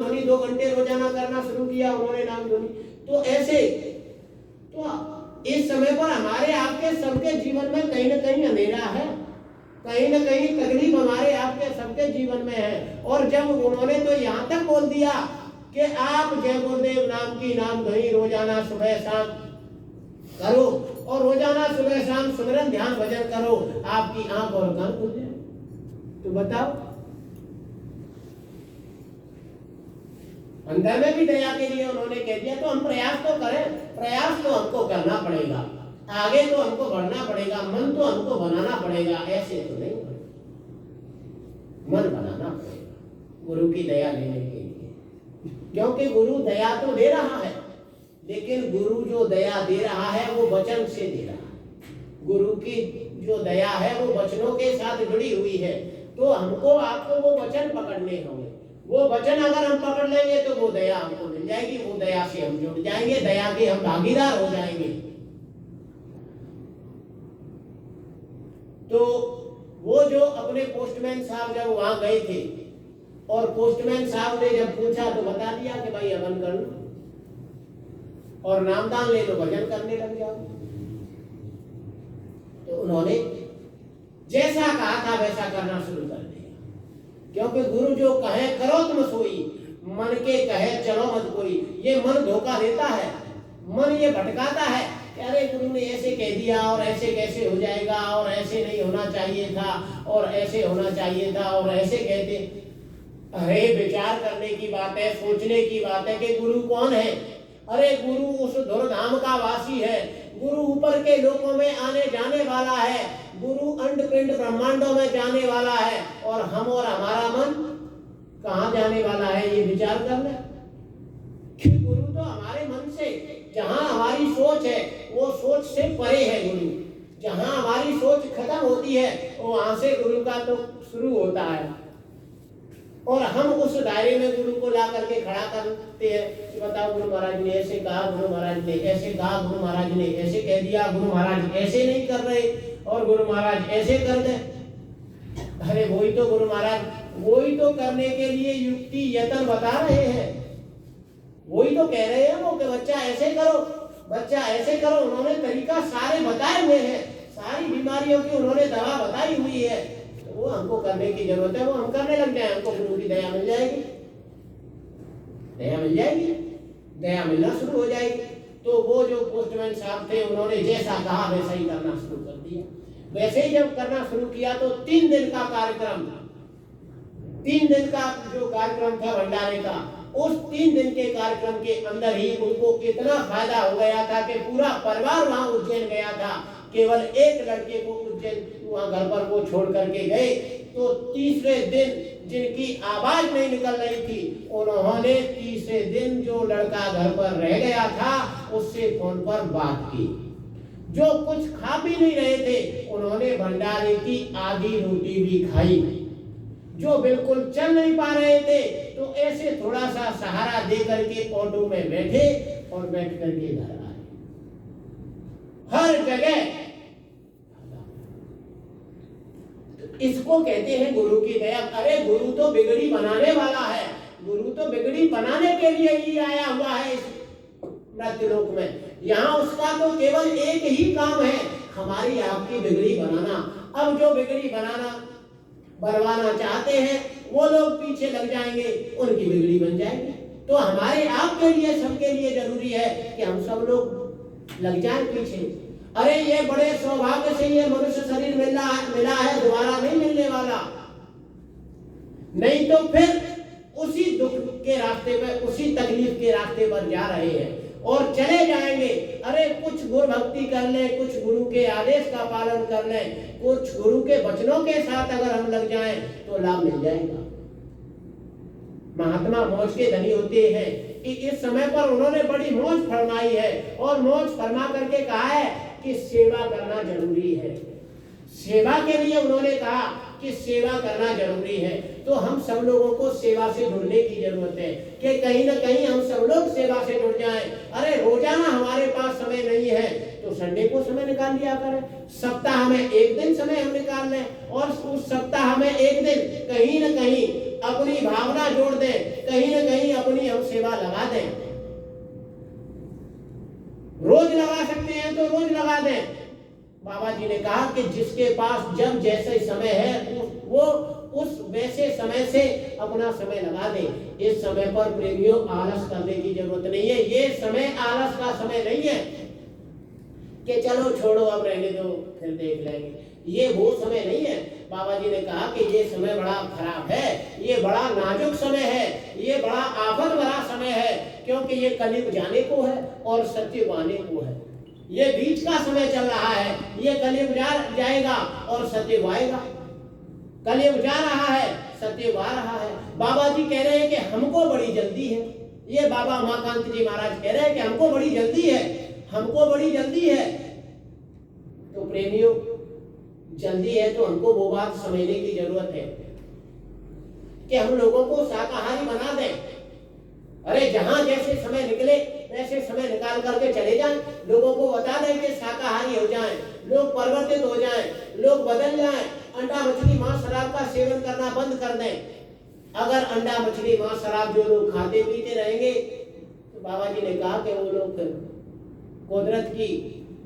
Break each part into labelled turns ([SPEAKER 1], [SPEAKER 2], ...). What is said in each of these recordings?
[SPEAKER 1] धोनी 2 घंटे रोजाना करना शुरू किया उन्होंने नाम धोनी। तो ऐसे तो इस समय पर हमारे आपके सबके जीवन में कहीं ना कहीं अंधेरा है, कहीं ना कहीं तकलीफ हमारे आपके सबके जीवन में है। और जब उन्होंने तो यहाँ तक बोल दिया कि आप जय गुरुदेव नाम की नाम धोनी रोजाना सुबह शाम करो और रोजाना सुबह शाम सुमिरन ध्यान भजन करो, आपकी आंख और कान खुल जाए। तो बताओ, अंदर में भी दया के लिए उन्होंने कह दिया। तो हम प्रयास तो करें, प्रयास तो हमको करना पड़ेगा, आगे तो हमको बढ़ना पड़ेगा, मन तो हमको बनाना पड़ेगा। ऐसे तो नहीं, मन बनाना पड़ेगा गुरु की दया लेने के लिए, क्योंकि गुरु दया तो दे रहा है, लेकिन गुरु जो दया दे रहा है वो वचन से दे रहा है। गुरु की जो दया है वो वचनों के साथ जुड़ी हुई है। तो हमको आपको वो वचन पकड़ने होंगे। वो वचन अगर हम पकड़ लेंगे तो वो दया हमको मिल जाएगी, वो दया से हम जुड़ जाएंगे, दया के हम भागीदार हो जाएंगे। तो वो जो अपने पोस्टमैन साहब जब वहां गए थे और पोस्टमैन साहब ने जब पूछा तो बता दिया कि भाई हवन कर लो और नामदान ले लो, भजन करने लग जाओ। तो उन्होंने जैसा कहा था वैसा करना शुरू कर दिया, क्योंकि गुरु जो कहे करो तुम सोई, मन के कहे चलो मत कोई। ये मन धोखा देता है, मन ये भटकाता है कि अरे गुरु ने ऐसे कह दिया और ऐसे कैसे हो जाएगा और ऐसे नहीं होना चाहिए था और ऐसे होना चाहिए था और ऐसे कहते। अरे विचार करने की बात है, सोचने की बात है कि गुरु कौन है। अरे गुरु उस धुरधाम का वासी है, गुरु ऊपर के लोकों में आने जाने वाला है, गुरु अंड पिंड ब्रह्मांडों में जाने वाला है, और हम और हमारा मन कहाँ जाने वाला है ये विचार कर ले। गुरु तो हमारे मन से, जहाँ हमारी सोच है वो सोच से परे है गुरु। जहाँ हमारी सोच खत्म होती है वहां से गुरु का तो शुरू होता है, और हम उस दायरे में गुरु को ला करके खड़ा करते हैं कि बताओ गुरु महाराज ने ऐसे कहा, गुरु महाराज ने ऐसे कहा, गुरु महाराज ने ऐसे कह दिया, गुरु महाराज ऐसे नहीं कर रहे और गुरु महाराज ऐसे कर दे। अरे वही तो गुरु महाराज, वही तो करने के लिए युक्ति यत्न बता रहे हैं, वही तो कह रहे हैं वो कि बच्चा ऐसे करो, बच्चा ऐसे करो। उन्होंने तरीका सारे बताए हुए हैं, सारी बीमारियों की उन्होंने दवा बताई हुई है। वो हमको करने की जरूरत है, वो हम करने लग जाए, हमको गुरु की दया मिल जाएगी, दया मिल जाएगी, दया मिलना शुरू हो जाएगी। तो वो जो पोस्टमैन साहब थे उन्होंने जैसा कहा वैसा ही करना शुरू कर दिया। वैसे ही जब करना शुरू किया तो 3 दिन का कार्यक्रम, 3 दिन का जो कार्यक्रम था भंडारे का, उस 3 दिन के कार्यक्रम के अंदर ही उनको इतना फायदा हो गया था कि पूरा परिवार वहां उज्जैन गया था। केवल एक लड़के को उज्जैन वहां घर पर वो छोड़ करके गए। तो तीसरे दिन जिनकी आवाज नहीं निकल रही थी, उन्होंने तीसरे दिन जो लड़का घर पर रह गया था उससे फोन पर बात की। जो कुछ खा भी नहीं रहे थे उन्होंने भंडारे की आधी रोटी भी खाई। जो बिल्कुल चल नहीं पा रहे थे तो ऐसे थोड़ा सा सहारा दे करके ऑटो में बैठे और बैठ करके घर आए। हर जगह इसको कहते हैं गुरु की दया। अरे गुरु तो बिगड़ी बनाने वाला है, गुरु तो बिगड़ी बनाने के लिए ही आया हुआ है इस मृत्युलोक में। यहाँ उसका तो केवल एक ही काम है, हमारी आपकी बिगड़ी बनाना। अब जो बिगड़ी बनवाना चाहते हैं वो लोग पीछे लग जाएंगे, उनकी बिगड़ी बन जाएगी। तो हमारे आपके लिए, सबके लिए जरूरी है कि हम सब लोग लग जाएं पीछे। अरे ये बड़े सौभाग्य से ये मनुष्य शरीर मिला है, दोबारा नहीं मिलने वाला। नहीं तो फिर उसी दुख के रास्ते पर, उसी तकलीफ के रास्ते पर जा रहे हैं और चले जाएंगे। अरे कुछ गुरु भक्ति कर लें, कुछ गुरु के आदेश का पालन कर लें, कुछ गुरु के वचनों के साथ अगर हम लग जाएं तो लाभ मिल जाएगा। महात्मा मौज के धनी होते हैं कि इस समय पर उन्होंने बड़ी मौज फरमाई है और मौज फरमा करके कहा है कि सेवा करना जरूरी है। सेवा के लिए उन्होंने कहा कि सेवा करना जरूरी है। तो हम सब लोगों को सेवा से जुड़ने की जरूरत है कि कहीं ना कहीं हम सब लोग सेवा से जुड़ जाएं। अरे रोजाना हमारे पास समय नहीं है तो संडे को समय निकाल लिया करें, सप्ताह में एक दिन समय हम निकाल लें और उस सप्ताह में एक दिन कहीं ना कहीं अपनी भावना जोड़ दें, कहीं ना कहीं दें, रोज लगा सकते हैं तो रोज लगा दें। बाबा जी ने कहा कि जिसके पास जब जैसे समय है वो उस वैसे समय से अपना समय लगा दे। इस समय पर प्रेमियों आलस करने की जरूरत नहीं है। ये समय आलस का समय नहीं है कि चलो छोड़ो अब रहने दो फिर देख लेंगे, ये वो समय नहीं है। बाबा जी ने कहा कि ये समय बड़ा खराब है, ये बड़ा नाजुक समय है, ये बड़ा आफत भरा समय है, क्योंकि ये कलयुग जाने को है और सत्युग आने को है। ये बीच का समय चल रहा है, ये कलयुग जाएगा और सत्युग आएगा। कलयुग जा रहा है, सत्युग आ रहा है। बाबा जी कह रहे हैं कि हमको बड़ी जल्दी है। ये बाबा उमाकांत जी महाराज कह रहे हैं कि हमको बड़ी जल्दी है, हमको बड़ी जल्दी है। तो प्रेमियों, जल्दी है तो हमको वो बात समझने की जरूरत है कि हम लोगों को शाकाहारी बना दें। अरे जहां जैसे समय निकले वैसे समय निकाल करके चले जाएं, लोगों को बता दें कि शाकाहारी हो जाएं, लोग परिवर्तित हो जाएं, लोग बदल जाएं, अंडा मछली मांस शराब का सेवन करना बंद कर दें। अगर अंडा मछली मांस शराब जो लोग खाते पीते रहेंगे तो बाबा जी ने कहा कि वो लोग कुदरत की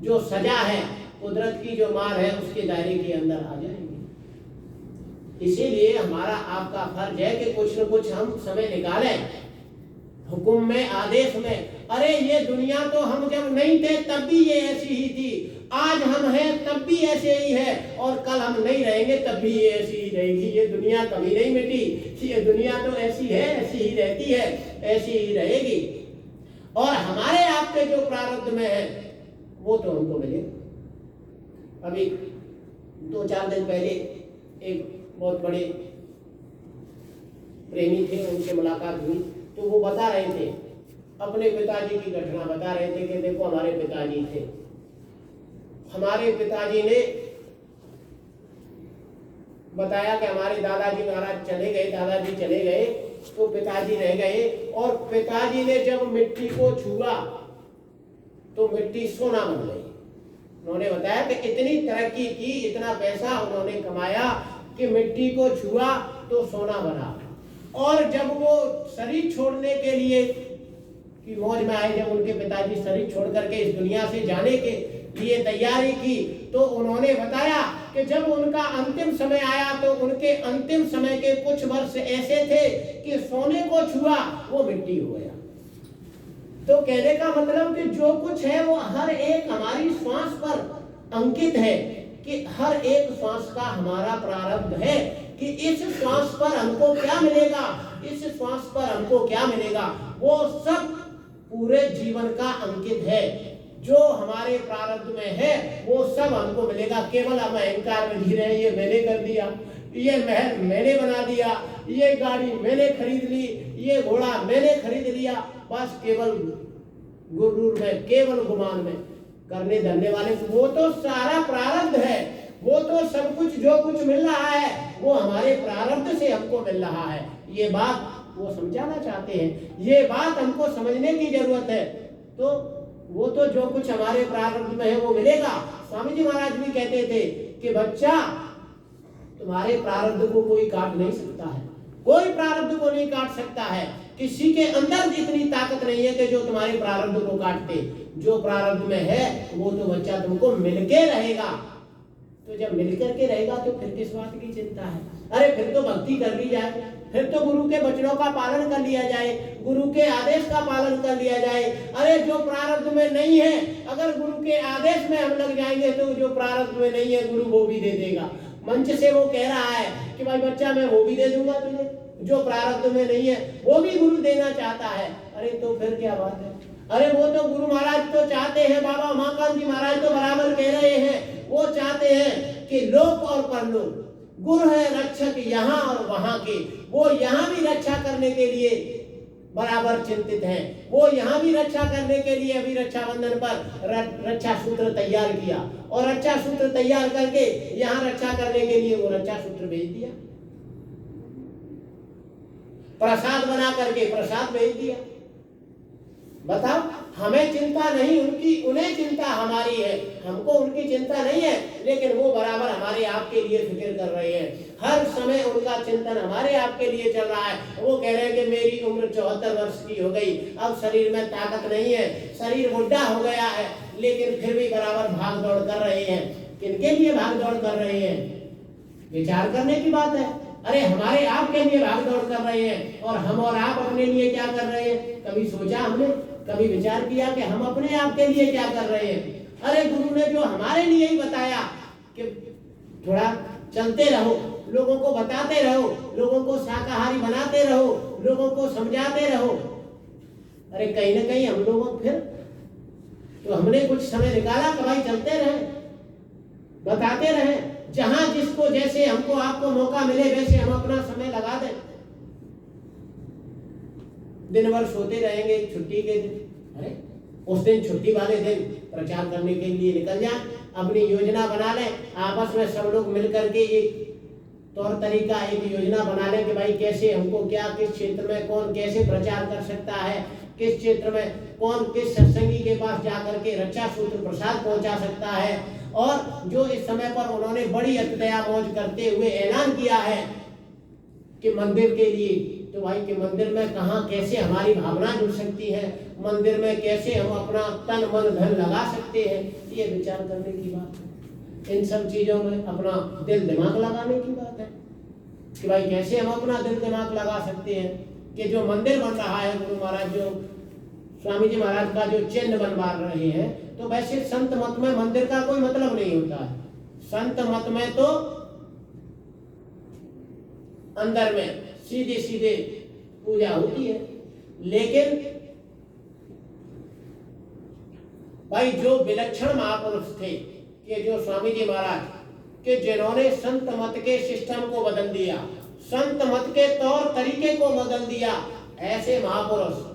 [SPEAKER 1] जो सजा है, कुदरत की जो मार है, उसके दायरे के अंदर आ जाएंगे। इसीलिए हमारा आपका फर्ज है कि कुछ न कुछ हम समय निकालें, हुक्म में, आदेश में। अरे ये दुनिया तो हम जब नहीं थे तब भी ये ऐसी ही थी, आज हम हैं तब भी ऐसे ही है, और कल हम नहीं रहेंगे तब भी ये ऐसी ही रहेगी। ये दुनिया कभी नहीं मिटी, ये दुनिया तो ऐसी है, ऐसी ही रहती है, ऐसी ही रहेगी। और हमारे आपके जो प्रारब्ध में है वो तो हमको मिले। अभी 2-4 दिन पहले एक बहुत बड़े प्रेमी थे, उनसे मुलाकात हुई, तो वो बता रहे थे अपने पिताजी की घटना, बता रहे थे कि देखो हमारे पिताजी थे, हमारे पिताजी ने बताया कि हमारे दादाजी महाराज चले गए, दादाजी चले गए तो पिताजी रह गए, और पिताजी ने जब मिट्टी को छुआ तो मिट्टी सोना बन गई। उन्होंने बताया कि इतनी तरक्की की, इतना पैसा उन्होंने कमाया कि मिट्टी को छुआ तो सोना बना। और जब वो शरीर छोड़ने के लिए की मौज में आए, जब उनके पिताजी शरीर छोड़ करके इस दुनिया से जाने के लिए तैयारी की, तो उन्होंने बताया कि जब उनका अंतिम समय आया तो उनके अंतिम समय के कुछ वर्ष ऐसे थे कि सोने को छुआ वो मिट्टी हो गया। तो कहने का मतलब कि जो कुछ है वो हर एक हमारी श्वास पर अंकित है, कि हर एक श्वास का हमारा प्रारब्ध है कि इस श्वास पर हमको क्या मिलेगा, इस श्वास पर हमको क्या मिलेगा, वो सब पूरे जीवन का अंकित है। जो हमारे प्रारब्ध में है वो सब हमको मिलेगा। केवल हम अहंकार में जी रहे हैं, ये मैंने कर दिया, ये महल मैंने बना दिया, ये गाड़ी मैंने खरीद ली, ये घोड़ा मैंने खरीद लिया, बस केवल गुरूर में, केवल गुमान में करने धरने वाले, वो तो सारा प्रारब्ध है। वो तो सब कुछ जो कुछ मिल रहा है वो हमारे प्रारब्ध से हमको मिल रहा है। ये बात वो समझाना चाहते हैं, ये बात हमको समझने की जरूरत है। तो वो तो जो कुछ हमारे प्रारब्ध में है वो मिलेगा। स्वामी जी महाराज भी कहते थे कि बच्चा, तुम्हारे प्रारब्ध को कोई काट नहीं सकता है, कोई प्रारब्ध को नहीं काट सकता है। किसी के अंदर इतनी ताकत नहीं है कि जो तुम्हारे प्रारब्ध को काटते। जो प्रारब्ध में है वो तो बच्चा तुमको मिलके रहेगा। तो जब मिलकर के रहेगा तो फिर किस बात की चिंता है? अरे फिर तो भक्ति कर ली जाए, फिर तो गुरु के वचनों का पालन कर लिया जाए, गुरु के आदेश का पालन कर लिया जाए। अरे जो प्रारब्ध में नहीं है, अगर गुरु के आदेश में हम लग जाएंगे तो जो प्रारब्ध में नहीं है गुरु वो भी दे देगा। मंच से वो कह रहा है कि भाई बच्चा मैं वो भी दे दूंगा तुझे, जो प्रारब्ध में नहीं है वो भी गुरु देना चाहता है। अरे तो फिर क्या बात है? अरे वो तो गुरु महाराज तो चाहते हैं, बाबा उमाकांत जी महाराज तो बराबर कह रहे हैं, वो चाहते हैं कि लोक और परलोक, गुरु है रक्षक यहाँ और वहां के, वो यहाँ भी रक्षा करने के लिए बराबर चिंतित हैं। वो यहाँ भी रक्षा करने के लिए अभी रक्षाबंधन पर रक्षा सूत्र तैयार किया, और रक्षा सूत्र तैयार करके यहाँ रक्षा करने के लिए वो रक्षा सूत्र भेज दिया, प्रसाद बना करके प्रसाद भेज दिया। बताओ, हमें चिंता नहीं उनकी, उन्हें चिंता हमारी है, हमको उनकी चिंता नहीं है, लेकिन वो बराबर हमारे आपके लिए फिक्र कर रहे हैं। हर समय उनका चिंतन हमारे आपके लिए चल रहा है। वो कह रहे हैं कि मेरी उम्र 74 वर्ष की हो गई, अब शरीर में ताकत नहीं है, शरीर बुढ़ा हो गया है, लेकिन फिर भी बराबर भाग दौड़ कर रहे हैं। किनके लिए भाग दौड़ कर रहे हैं? विचार करने की बात है। अरे हमारे आपके लिए भाग दौड़ कर रहे हैं, और हम और आप अपने लिए क्या कर रहे हैं? कभी सोचा हमने, कभी विचार किया कि हम अपने आप के लिए क्या कर रहे हैं? अरे गुरु ने जो हमारे लिए ही बताया कि थोड़ा चलते रहो, लोगों को बताते रहो, लोगों को शाकाहारी बनाते रहो, लोगों को समझाते रहो। अरे कहीं ना कहीं हम लोगों फिर तो हमने कुछ समय निकाला कि भाई चलते रहे, बताते रहे, जहां जिसको जैसे हमको आपको मौका मिले वैसे हम अपना समय लगा दें। दिन भर सोते रहेंगे छुट्टी के दिन, अरे उस दिन छुट्टी वाले दिन प्रचार करने के लिए निकल जाए, अपनी योजना बना लें, आपस में सब लोग मिलकर के एक तौर तरीका, एक योजना बना लें कि भाई कैसे हमको क्या, किस क्षेत्र में कौन कैसे प्रचार कर सकता है, किस क्षेत्र में कौन किस सत्संगी के पास जाकर के रक्षा सूत्र प्रसाद पहुंचा सकता है। और जो इस समय पर उन्होंने बड़ी अतिदया मौज करते हुए ऐलान किया है कि मंदिर के लिए, तो भाई कि मंदिर में कहाँ कैसे हमारी भावना जुड़ सकती है, मंदिर में कैसे हम अपना तन मन धन लगा सकते हैं, ये विचार करने की बात है। इन सब चीजों में अपना दिल दिमाग लगाने की बात है कि भाई कैसे हम अपना दिल दिमाग लगा सकते हैं कि जो मंदिर बन रहा है, गुरु महाराज जो स्वामी जी महाराज का जो चिन्ह बनवा रहे हैं, तो वैसे संत मत में मंदिर का कोई मतलब नहीं होता है। संत मत में तो अंदर में सीधे सीधे पूजा होती है, लेकिन भाई जो विलक्षण महापुरुष थे कि जो स्वामी जी महाराज कि जिन्होंने संत मत के सिस्टम को बदल दिया, संत मत के तौर तरीके को बदल दिया, ऐसे महापुरुष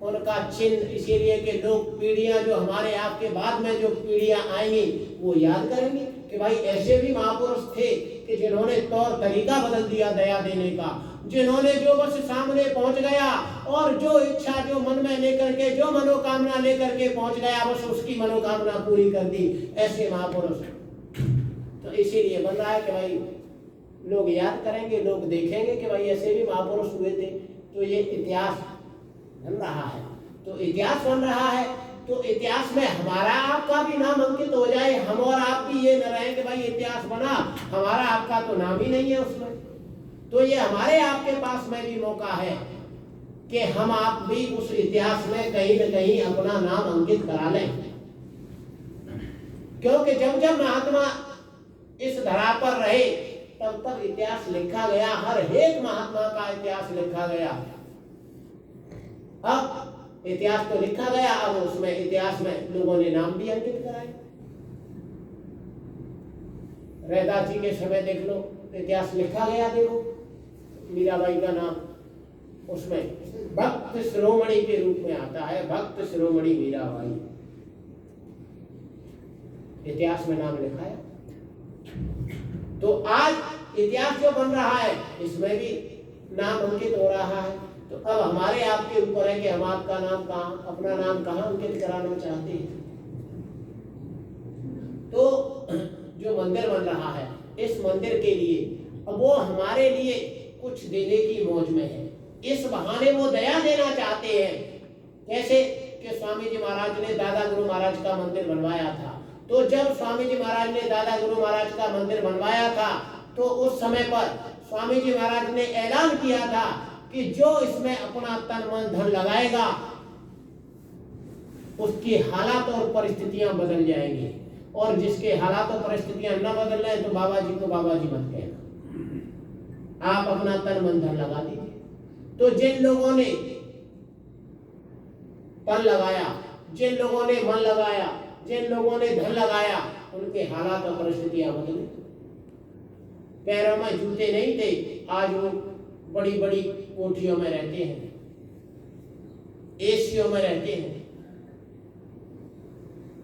[SPEAKER 1] उनका चिन्ह, इसीलिए कि लोग पीढ़ियां जो हमारे आपके बाद में जो पीढ़ियां आएंगी वो याद करेंगे कि भाई ऐसे भी महापुरुष थे कि जिन्होंने तौर तरीका बदल दिया दया देने का, जिन्होंने जो बस सामने पहुंच गया और जो इच्छा जो मन में लेकर के, जो मनोकामना लेकर के पहुंच गया, बस उसकी मनोकामना पूरी कर दी, ऐसे महापुरुष। तो इसीलिए बन रहा है कि भाई लोग याद करेंगे, लोग देखेंगे कि भाई ऐसे भी महापुरुष हुए थे। तो ये इतिहास बन रहा है, तो इतिहास बन रहा है, तो इतिहास में हमारा आपका भी नाम अंकित हो जाए, हम और आप भी ये न रहे कि भाई इतिहास बना, हमारा आपका तो नाम ही नहीं है उसमें। तो ये हमारे आपके पास में भी मौका है कि हम आप भी उस इतिहास में कहीं न कहीं अपना नाम अंकित करा लें, क्योंकि जब जब महात्मा इस धरा पर रहे तब तब इतिहास लिखा गया, हर एक महात्मा का इतिहास लिखा गया। अब इतिहास तो लिखा गया, अब उसमें इतिहास में लोगों ने नाम भी अंकित कराए। रैदास जी के समय देख लो, इतिहास लिखा गया, देखो मीराबाई का नाम उसमें भक्त शिरोमणि के रूप में आता है, भक्त शिरोमणि मीराबाई, इतिहास में नाम लिखा है। तो आज इतिहास जो बन रहा है इसमें भी नाम अंकित हो रहा है। तो अब हमारे आपके ऊपर है कि हम आपका नाम कहाँ, अपना नाम कहाँ अंकित कराना चाहते हैं। तो जो मंदिर बन रहा है, इस मंदिर के लिए अब वो हमारे लिए कुछ देने की मौज में है, इस बहाने वो दया देना चाहते हैं। जैसे कि स्वामी जी महाराज ने दादा गुरु महाराज का मंदिर बनवाया था, तो जब स्वामी जी महाराज ने दादा गुरु महाराज का मंदिर बनवाया था तो उस समय पर स्वामी जी महाराज ने ऐलान किया था कि जो इसमें अपना तन मन धन लगाएगा उसकी हालात और परिस्थितियां बदल जाएंगी, और जिसके हालात और परिस्थितियां न बदल रहे तो बाबा जी को बाबा जी मत कहना, आप अपना तन मन धन लगा दीजिए। तो जिन लोगों ने तन लगाया, जिन लोगों ने मन लगाया, जिन लोगों ने धन लगाया, उनके हालात और परिस्थितियां बदली। पैरों में जूते नहीं थे, आज वो बड़ी बड़ी कोठियों में रहते हैं, एसियों में रहते हैं,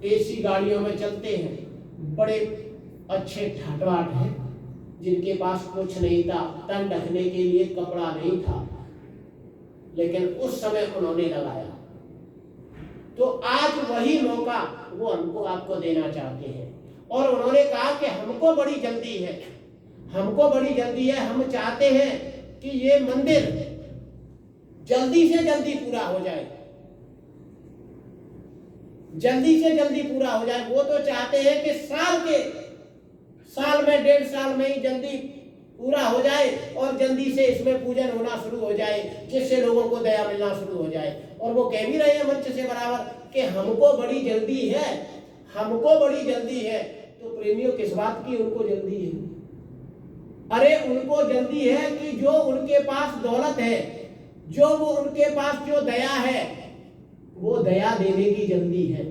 [SPEAKER 1] एसी गाड़ियों में चलते हैं, बड़े अच्छे ठाटवाट हैं, जिनके पास कुछ नहीं था, तन ढकने के लिए कपड़ा नहीं था, लेकिन उस समय उन्होंने लगाया। तो आज वही मौका वो हमको आपको देना चाहते हैं। और उन्होंने कहा कि हमको बड़ी जल्दी है, हमको बड़ी जल्दी है, हम चाहते हैं कि ये मंदिर जल्दी से जल्दी पूरा हो जाए, जल्दी से जल्दी पूरा हो जाए। वो तो चाहते हैं कि साल में 1.5 साल में ही जल्दी पूरा हो जाए और जल्दी से इसमें पूजन होना शुरू हो जाए, जिससे लोगों को दया मिलना शुरू हो जाए। और वो कह भी रहे हैं मंच से बराबर कि हमको बड़ी जल्दी है, हमको बड़ी जल्दी है। तो प्रेमियों किस बात की उनको जल्दी है? अरे उनको जल्दी है कि जो उनके पास दौलत है, जो वो उनके पास जो दया है, वो दया देने की जल्दी है।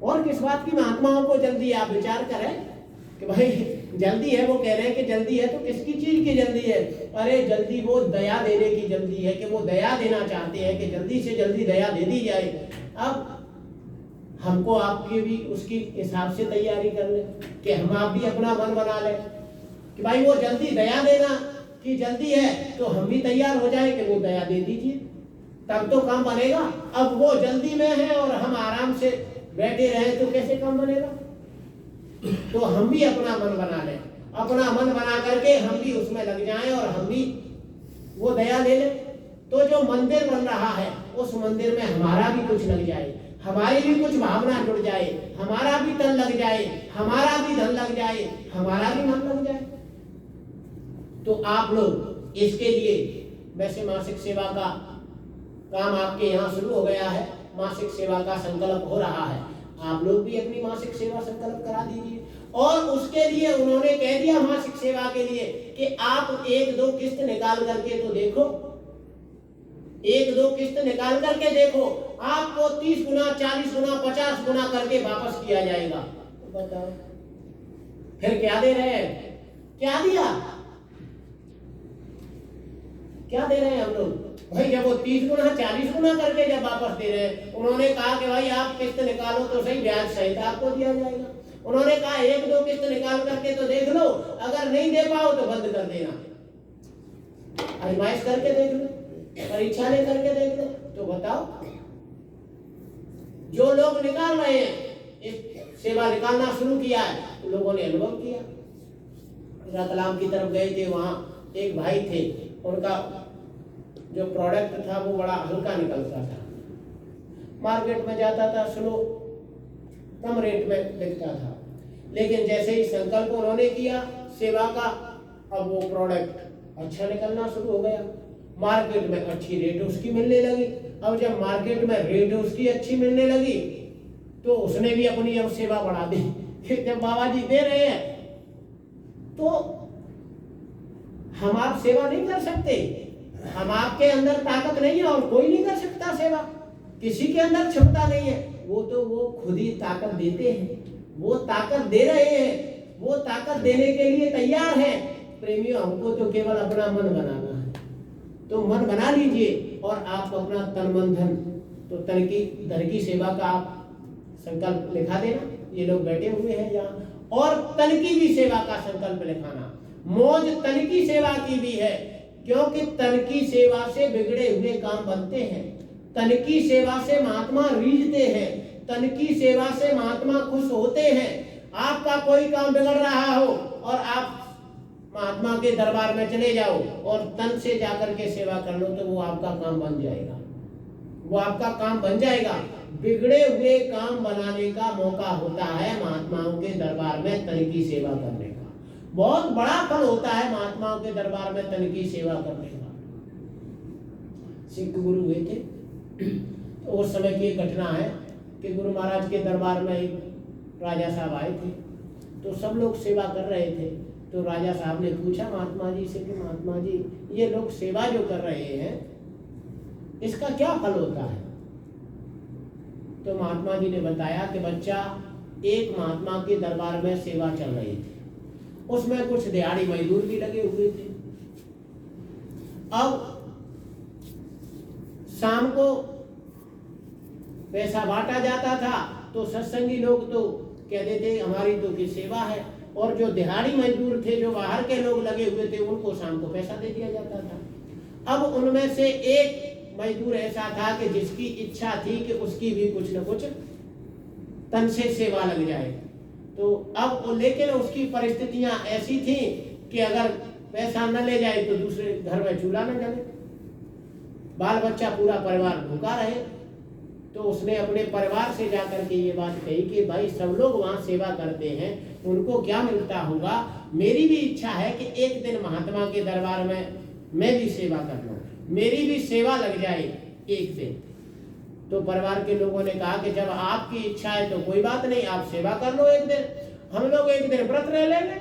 [SPEAKER 1] और किस बात की महात्माओं को जल्दी? आप विचार करें कि भाई जल्दी है, वो कह रहे हैं कि जल्दी है, तो किसकी चीज की जल्दी है? अरे जल्दी वो दया देने की जल्दी है कि वो दया देना चाहते हैं कि जल्दी से जल्दी दया दे दी जाए। अब हमको आपके भी उसकी हिसाब से तैयारी कर ले कि हम आप भी अपना मन बना ले कि भाई वो जल्दी दया देना की जल्दी है, तो हम भी तैयार हो जाए कि वो दया दे दीजिए, तब तो काम बनेगा। अब वो जल्दी में है और हम आराम से बैठे रहे तो कैसे काम बनेगा? तो हम भी अपना मन बना लें, अपना मन बना करके हम भी उसमें लग जाएं और हम भी वो दया ले लें। तो जो मंदिर बन रहा है उस मंदिर में हमारा भी कुछ लग जाए, हमारी भी कुछ भावना जुड़ जाए, हमारा भी तन लग जाए, हमारा भी धन लग जाए, हमारा भी मन लग जाए। तो आप लोग इसके लिए, वैसे मासिक सेवा का काम आपके यहाँ शुरू हो गया है, मासिक सेवा का संकल्प हो रहा है, आप लोग भी अपनी मासिक सेवा संकल्प करा दीजिए। और उसके लिए उन्होंने कह दिया मासिक सेवा के लिए कि आप 1-2 किस्त निकाल करके तो देखो, 1-2 किस्त निकाल करके देखो, आपको 30 गुना, 40 गुना, 50 गुना करके वापस किया जाएगा। तो बताओ फिर क्या दे रहे हैं? क्या दिया? क्या दे रहे हैं हम लोग? भाई जब वो 30 गुना 40 गुना करके जब वापस दे रहे हैं, उन्होंने कहा कि भाई आप किस्त निकालो तो सही, ब्याज सहित आपको दिया जाएगा। उन्होंने कहा 1-2 किस्त निकाल करके तो देख लो, अगर नहीं दे पाओ तो बंद कर देना, आजमाइश करके देख लो, परीक्षा ले करके देख लो। तो बताओ जो लोग निकाल रहे हैं, इस सेवा निकालना शुरू किया है, तो लोगों ने अनुभव किया। रतलाम की तरफ गए थे, वहां एक भाई थे, उनका जो प्रोडक्ट था वो बड़ा हल्का निकलता था, मार्केट में जाता था, स्लो कम रेट में बिकता था। लेकिन जैसे ही संकल्प उन्होंने किया सेवा का, अब वो प्रोडक्ट अच्छा निकलना शुरू हो गया, मार्केट में अच्छी रेट उसकी मिलने लगी। अब जब मार्केट में रेट उसकी अच्छी मिलने लगी तो उसने भी अपनी अब सेवा बढ़ा दी कि जब बाबा जी दे रहे हैं तो हम आप सेवा नहीं कर सकते, हम आपके अंदर ताकत नहीं है और कोई नहीं कर सकता सेवा, किसी के अंदर क्षमता नहीं है, वो तो वो खुद ही ताकत देते हैं, वो ताकत दे रहे हैं, वो ताकत देने के लिए तैयार है। प्रेमियों हमको तो केवल अपना मन बनाना है, तो मन बना लीजिए और आप अपना तन मन धन, तो तन की धन की सेवा का आप संकल्प लिखा देना, ये लोग बैठे हुए हैं यहाँ, और तन की भी सेवा का संकल्प लिखाना। मौज तन की सेवा की भी है, क्योंकि तन की सेवा से बिगड़े हुए काम बनते हैं, तन की सेवा से महात्मा रीझते हैं, तन की सेवा से महात्मा खुश होते हैं। आपका कोई काम बिगड़ रहा हो और आप महात्मा के दरबार में चले जाओ और तन से जाकर के सेवा कर लो, तो वो आपका काम बन जाएगा, वो आपका काम बन जाएगा। बिगड़े हुए काम बनाने का मौका होता है महात्माओं के दरबार में तन की सेवा करने का, बहुत बड़ा फल होता है महात्माओं के दरबार में तन की सेवा करने का। सिख गुरु हुए थे, तो उस समय की एक घटना है कि गुरु महाराज के दरबार में एक राजा साहब आए थे, तो सब लोग सेवा कर रहे थे। तो राजा साहब ने पूछा महात्मा जी से कि महात्मा जी ये लोग सेवा जो कर रहे हैं इसका क्या फल होता है? तो महात्मा जी ने बताया कि बच्चा, एक महात्मा के दरबार में सेवा चल रही थी, उसमें कुछ दिहाड़ी मजदूर भी लगे हुए थे। अब शाम को पैसा बांटा जाता था, तो सत्संगी लोग तो कहते थे हमारी तो की सेवा है, और जो दिहाड़ी मजदूर थे, जो बाहर के लोग लगे हुए थे, उनको शाम को पैसा दे दिया जाता था। अब उनमें से एक मजदूर ऐसा था कि जिसकी इच्छा थी कि उसकी भी कुछ न कुछ तन से सेवा लग जाए। तो अब लेकिन उसकी परिस्थितियां ऐसी थी कि अगर पैसा न ले जाए तो दूसरे घर में चूल्हा न जले, बाल बच्चा पूरा परिवार भूखा रहे। तो उसने अपने परिवार से जाकर के ये बात कही कि भाई सब लोग वहाँ सेवा करते हैं, उनको क्या मिलता होगा, मेरी भी इच्छा है कि एक दिन महात्मा के दरबार में मैं भी सेवा कर लूँ, मेरी भी सेवा लग जाए एक दिन। तो परिवार के लोगों ने कहा कि जब आपकी इच्छा है तो कोई बात नहीं, आप सेवा कर लो एक दिन, हम लोग एक दिन व्रत रह लेंगे।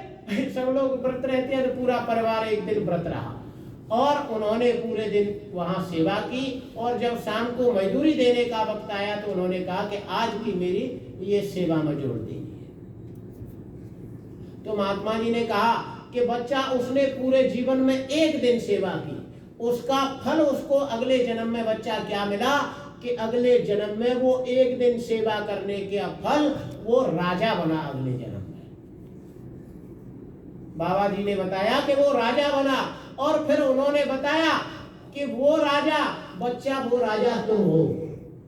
[SPEAKER 1] सब लोग व्रत रहते हैं तो पूरा परिवार एक दिन व्रत रहा और उन्होंने पूरे दिन वहां सेवा की। और जब शाम को मजदूरी देने का वक्त आया तो उन्होंने कहा कि आज भी मेरी ये सेवा में जोड़ देनी है। तो महात्मा जी ने कहा कि बच्चा उसने पूरे जीवन में एक दिन सेवा की, उसका फल उसको अगले जन्म में बच्चा क्या मिला कि अगले जन्म में वो एक दिन सेवा करने का फल वो राजा बना अगले जन्म में। बाबा जी ने बताया कि वो राजा बना और फिर उन्होंने बताया कि वो राजा, बच्चा वो राजा तुम हो।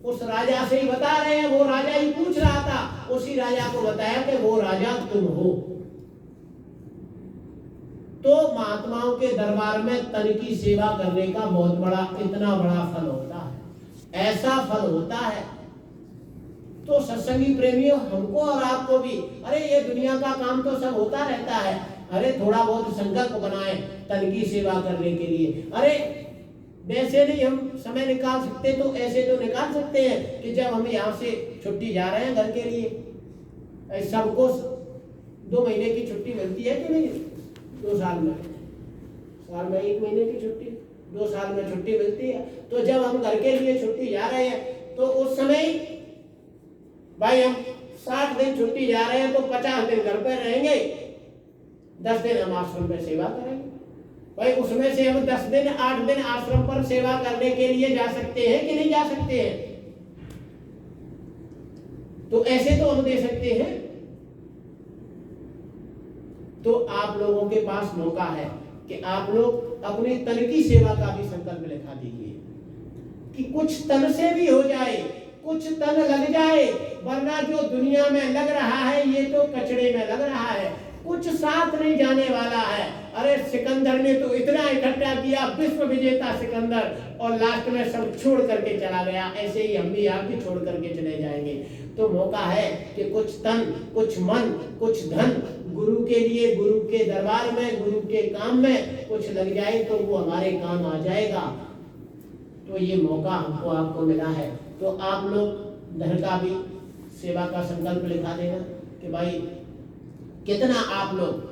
[SPEAKER 1] उस राजा से ही बता रहे हैं, वो राजा ही पूछ रहा था, उसी राजा को बताया कि वो राजा तुम हो। तो महात्माओं के दरबार में तन की सेवा करने का बहुत बड़ा, इतना बड़ा फल होता है, ऐसा फल होता है। तो सत्संगी प्रेमियों, हमको और आपको भी, अरे ये दुनिया का काम तो सब होता रहता है, अरे थोड़ा बहुत संकल्प बनाए तन की सेवा करने के लिए। अरे वैसे नहीं हम समय निकाल सकते तो ऐसे तो निकाल सकते हैं कि जब हम यहाँ से छुट्टी जा रहे हैं घर के लिए, सबको 2 महीने की छुट्टी मिलती है कि नहीं, 2 साल में 1 महीने की छुट्टी, 2 साल में छुट्टी मिलती है। तो जब हम घर के लिए छुट्टी जा रहे हैं तो उस समय भाई हम 60 दिन छुट्टी जा रहे हैं तो 50 दिन घर पर रहेंगे, 10 दिन हम आश्रम में सेवा करेंगे। भाई उसमें से हम 10 दिन 8 दिन आश्रम पर सेवा करने के लिए जा सकते हैं कि नहीं जा सकते हैं? तो ऐसे तो हम दे सकते हैं। तो आप लोगों के पास मौका है कि आप लोग अपनी तन की सेवा का भी संकल्प लिखा दीजिए कि कुछ तन से भी हो जाए, कुछ तन लग जाए, वरना जो दुनिया में लग रहा है ये तो कचड़े में लग रहा है, कुछ साथ नहीं जाने वाला है। अरे सिकंदर ने तो इतना इकट्ठा किया, विश्व विजेता सिकंदर, और लास्ट में सब छोड़ करके चला गया। ऐसे ही हम भी आप भी छोड़ करके चले जाएंगे। तो मौका है कि कुछ तन, कुछ मन, कुछ धन गुरु के लिए, गुरु के दरबार में, गुरु के काम में कुछ लग जाए तो वो हमारे काम आ जाएगा। तो ये मौका हमको आपको मिला है। तो आप लोग धन का भी सेवा का संकल्प लिखा देना कि भाई कितना आप लोग,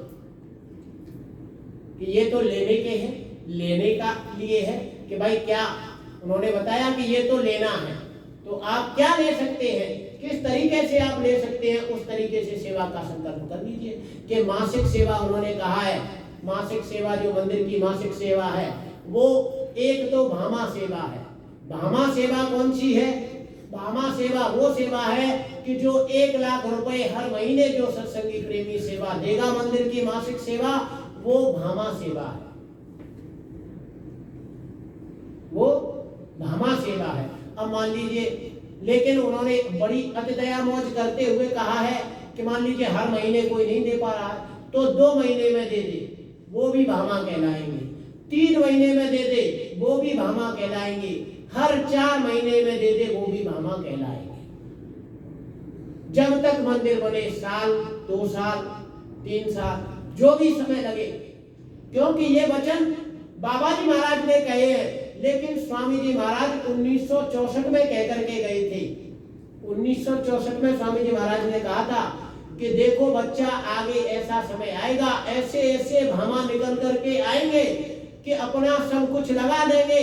[SPEAKER 1] कि ये तो लेने के हैं, लेने का लिए है कि भाई क्या उन्होंने बताया कि ये तो लेना है, तो आप क्या ले सकते हैं, किस तरीके से आप ले सकते हैं, उस तरीके से सेवा का संकल्प कर लीजिए। कि मासिक सेवा उन्होंने कहा है, मासिक सेवा जो मंदिर की मासिक सेवा है वो एक तो भामा सेवा है। भामा सेवा कौन सी है? भामा सेवा वो सेवा है कि जो 1 लाख रुपए हर महीने जो सत्संगी प्रेमी सेवा देगा मंदिर की मासिक सेवा, वो भामा सेवा है, वो भामा सेवा है। अब मान लीजिए, लेकिन उन्होंने बड़ी अतिदया मौज करते हुए कहा है कि मान लीजिए हर महीने कोई नहीं दे पा रहा है तो 2 महीने में दे दे, वो भी भामा कहलाएंगे। 3 महीने में दे दे, वो भी भामा कहलाएंगे। हर 4 महीने में दे दे, वो भी भामा कहलाएंगे। जब तक मंदिर बने, साल, 2 साल, 3 साल, जो भी समय लगे, क्योंकि ये वचन बाबा जी महाराज ने कहे हैं, लेकिन स्वामी जी महाराज 1964 में कह करके गए थे। 1964 में स्वामी जी महाराज ने कहा था कि देखो बच्चा, आगे ऐसा समय आएगा, ऐसे ऐसे भामा निकल करके आएंगे कि अपना सब कुछ लगा देंगे,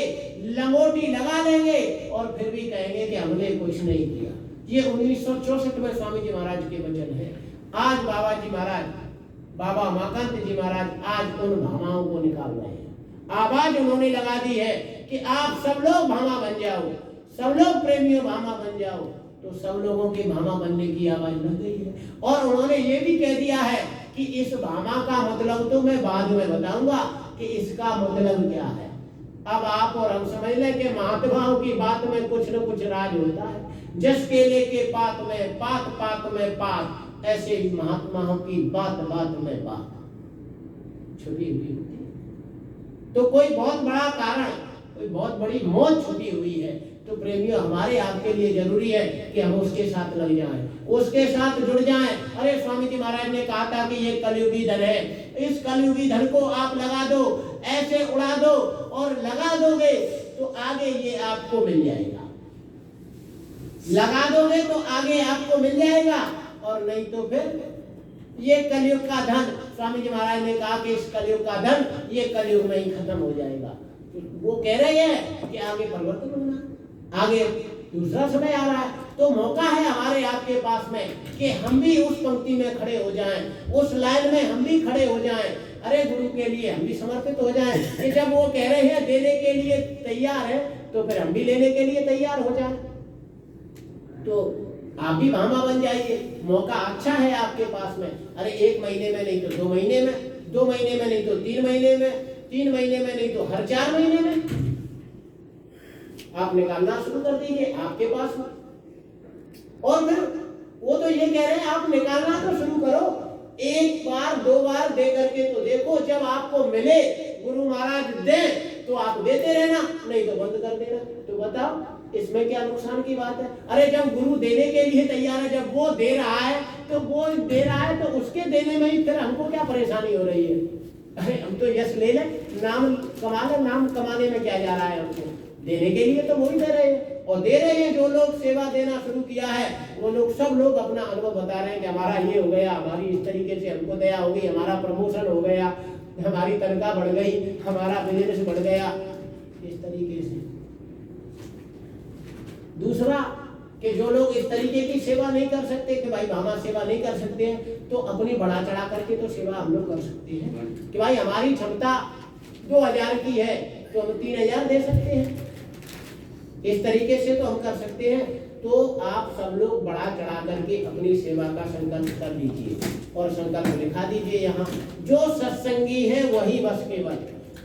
[SPEAKER 1] लंगोटी लगा देंगे और फिर भी कहेंगे कि हमने कुछ नहीं किया। ये 1964 में स्वामी जी महाराज के वचन है। आज बाबा जी महाराज, बाबा उमाकांत जी महाराज आज उन भामाओं को निकाल रहे हैं। आवाज उन्होंने लगा दी है कि आप सब लोग भामा बन जाओ, सब लोग प्रेमियों भामा बन जाओ। तो सब लोगों के भामा बनने की आवाज लग गई है। और उन्होंने ये भी कह दिया है कि इस भामा का मतलब तो मैं बाद में बताऊंगा कि इसका मतलब क्या है। अब आप और हम समझ लें कि महात्माओं की बात में कुछ न कुछ राज होता है। जस केले के पात में पात, पात में पात, ऐसे ही महात्माओं की बात बात में बात छुपी हुई होती है। तो कोई बहुत बड़ा कारण, कोई बहुत बड़ी मौत छुपी हुई है, तो प्रेमियों हमारे आपके लिए जरूरी है कि हम उसके साथ लग जाएं, उसके साथ जुड़ जाएं। अरे स्वामी जी महाराज ने कहा था कि ये कलयुगी धन है, इस कलयुगी धन को आप लगा दो, ऐसे उड़ा दो, और लगा दोगे तो आगे ये आपको मिल जाएगा। लगा दोगे तो आगे आपको मिल जाएगा, और नहीं तो फिर ये कलयुग का धन, स्वामी जी महाराज ने कहा कि इस कलयुग का धन ये कलयुग में ही खत्म हो जाएगा। वो कह रहे हैं कि आगे परिवर्तन होना, आगे दूसरा समय आ रहा है, तो मौका है हमारे आपके पास में कि हम भी उस पंक्ति में खड़े हो जाएं, उस लाइन में हम भी खड़े हो जाएं। अरे गुरु के लिए हम भी समर्पित हो जाएं कि जब वो कह रहे हैं देने के लिए तैयार है, तो फिर हम भी लेने के लिए तैयार हो जाएं। तो आप भी भामा बन जाइए, मौका अच्छा है आपके पास में। अरे 1 महीने में नहीं तो 2 महीने में, 2 महीने में नहीं तो 3 महीने में, 3 महीने में नहीं तो हर 4 महीने में आप निकालना शुरू कर दीजिए आपके पास में। और फिर वो तो ये कह रहे हैं आप निकालना तो शुरू करो, 1 बार 2 बार दे करके तो देखो, जब आपको मिले गुरु महाराज दें तो आप देते रहना, नहीं तो बंद कर देना। तो बताओ इसमें क्या नुकसान की बात है? अरे जब गुरु देने के लिए तैयार है, जब वो दे रहा है तो वो दे रहा है, तो उसके देने में ही फिर हमको क्या परेशानी हो रही है? अरे हम तो यश ले लें, नाम कमा लें, नाम कमाने में क्या जा रहा है? हमको देने के लिए तो वो ही दे रहे हैं, और दे रहे हैं। जो लोग सेवा देना शुरू किया है वो लोग, सब लोग अपना अनुभव बता रहे हैं कि हमारा ये हो गया, हमारी इस तरीके से हमको दया हो गई, हमारा प्रमोशन हो गया, हमारी तनख्वाह बढ़ गई, हमारा बिजनेस बढ़ गया, इस तरीके से। दूसरा कि जो लोग इस तरीके की सेवा नहीं कर सकते, कि भाई भामा सेवा नहीं कर सकते हैं, तो अपनी बढ़ा चढ़ा करके तो सेवा हम लोग कर सकते हैं कि भाई हमारी क्षमता 2000 की है तो हम 3000 दे सकते हैं, इस तरीके से तो हम कर सकते हैं। तो आप सब लोग बढ़ा चढ़ा करके अपनी सेवा का संकल्प कर लीजिए, और संकल्प लिखा दीजिए यहाँ। जो सत्संगी है वही बस केवल,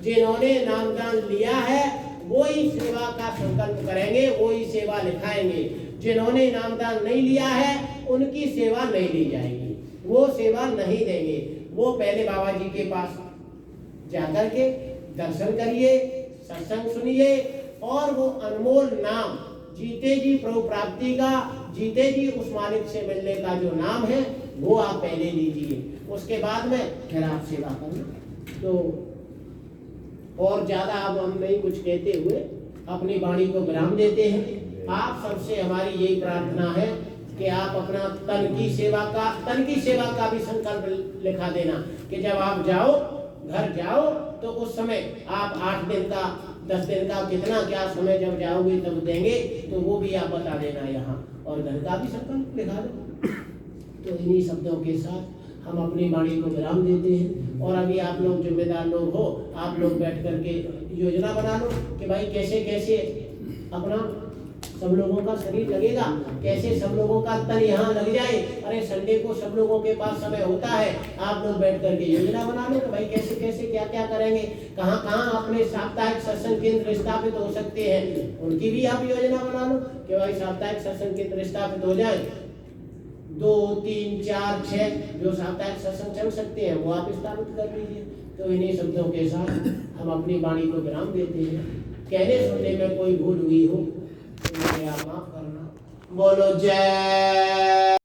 [SPEAKER 1] जिन्होंने नामदान लिया है वो ही सेवा का संकल्प करेंगे, वो ही सेवा लिखाएंगे। जिन्होंने नामदान नहीं लिया है उनकी सेवा नहीं ली जाएगी, वो सेवा नहीं देंगे। वो पहले बाबा जी के पास जाकर के दर्शन करिए, सत्संग सुनिए, और वो अनमोल नाम जीते जी प्रभु प्राप्ति का, जीते जी उस मालिक से मिलने का जो नाम है वो आप पहले लीजिए, उसके बाद में फिर आप सेवा करना। तो और ज्यादा अब हम नहीं कुछ कहते हुए अपनी वाणी को विराम देते हैं। आप सबसे हमारी यही प्रार्थना है कि आप अपना तन की सेवा का भी संकल्प लिखा देना, कि जब आप जाओ, घर जाओ, तो उस समय आप 8 दिन का, 10 दिन का, कितना क्या समय जब जाओगे तब देंगे, तो वो भी आप बता देना यहाँ, और घर का भी संकल्प लिखा दो। तो इन्हीं शब्दों के साथ हम अपनी वाणी को विराम देते हैं। और अभी आप लोग जिम्मेदार लोग हो, आप लोग बैठ करके योजना बना लो कि भाई कैसे कैसे अपना सब लोगों का शरीर लगेगा, कैसे सब लोगों का तन यहाँ लग जाए। अरे संडे को सब लोगों के पास समय होता है, आप लोग बैठ करके योजना बना लो कि भाई कैसे कैसे क्या क्या करेंगे, कहाँ कहाँ अपने साप्ताहिक सत्संग केंद्र स्थापित हो सकते हैं, उनकी भी आप योजना बना लो कि भाई साप्ताहिक सत्संग केंद्र स्थापित हो जाए। 2, 3, 4, 6 जो साप्ताहिक सत्संग चल सकते हैं वो आप स्थापित कर लीजिए। तो इन्हीं शब्दों के साथ हम अपनी वाणी को विराम देते हैं। कहने सुनने में कोई भूल हुई हो तो मुझे आप माफ करना। बोलो जय।